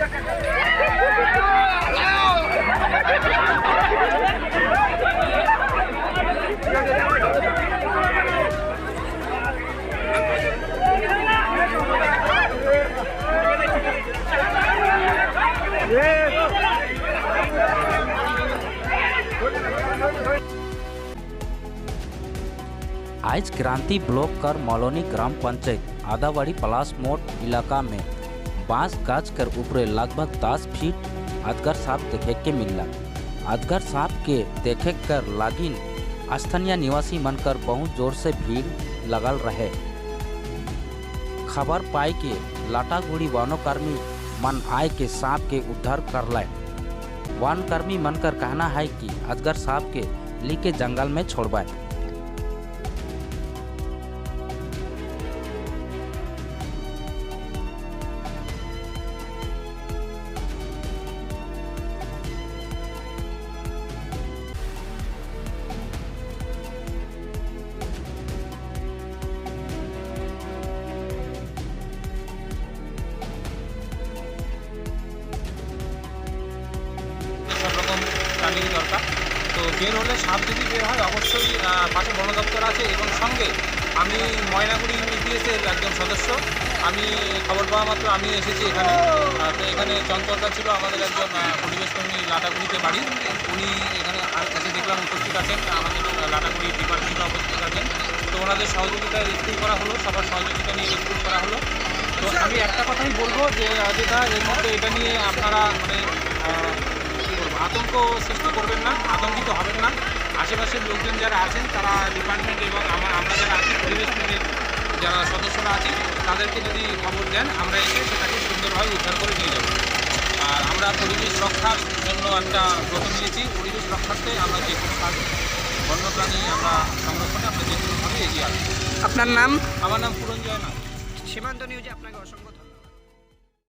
आज क्रांति ब्लॉक कर मौलोनी ग्राम पंचायत आदावाड़ी पलास मोड़ इलाका में बांस गाछ कर ऊपरे लगभग 10 फीट अजगर सांप देखे के मिलला। अजगर सांप के देखे कर लागिन स्थानीय निवासी मनकर बहुत जोर से भीड़ लगल रहे। खबर पाई के लाटागुड़ी वनकर्मी मन आए के सांप के उद्धार कर लाए। वनकर्मी मनकर कहना है कि अजगर सांप के लेके जंगल में छोड़वाए। প্রাণীর দরকার তো বের হলে সাপ যদি বের হয় অবশ্যই পাশে বন দপ্তর আছে এবং সঙ্গে আমি ময়নাগুড়ি ইউপিএসের একজন সদস্য। আমি খবর পাওয়া মাত্র আমি এসেছি এখানে। তো এখানে চঞ্চলতা ছিল আমাদের একজন পরিবেশকর্মী লাটাগুড়িতে বাড়ি, উনি এখানে এসে দেখলাম উপস্থিত আছেন, আমাদের লাটাগুড়ি ডিপার্টমেন্টে উপস্থিত আছেন। তো ওনাদের সহযোগিতায় রেস্কিউ করা হলো, সবার সহযোগিতা নিয়ে রেস্কিউ করা হলো। তো আমি একটা কথাই বলবো যে যেটা এর মধ্যে এটা নিয়ে আপনারা আতঙ্ক সৃষ্টি করবেন না, আতঙ্কিত হবেন না। আশেপাশের লোকজন যারা আছেন তারা ডিপার্টমেন্ট এবং আমরা যারা আছি পরিবেশ প্রেমীর যারা সদস্যরা আছি তাদেরকে যদি খবর দেন আমরা এসে সেটাকে সুন্দরভাবে উদ্ধার করে নিয়ে যাব। আর আমরা পরিবেশ রক্ষার জন্য একটা ব্রত নিয়েছি। পরিবেশ রক্ষার্থে আমরা যে কোনো কাজ বন্যপ্রাণী আমরা সংরক্ষণে আমরা যে কোনোভাবে এগিয়ে আসবো। আপনার নাম? আমার নাম পুরঞ্জয় নাথ। সীমান্ত নিউজে আপনাকে অসংখ্য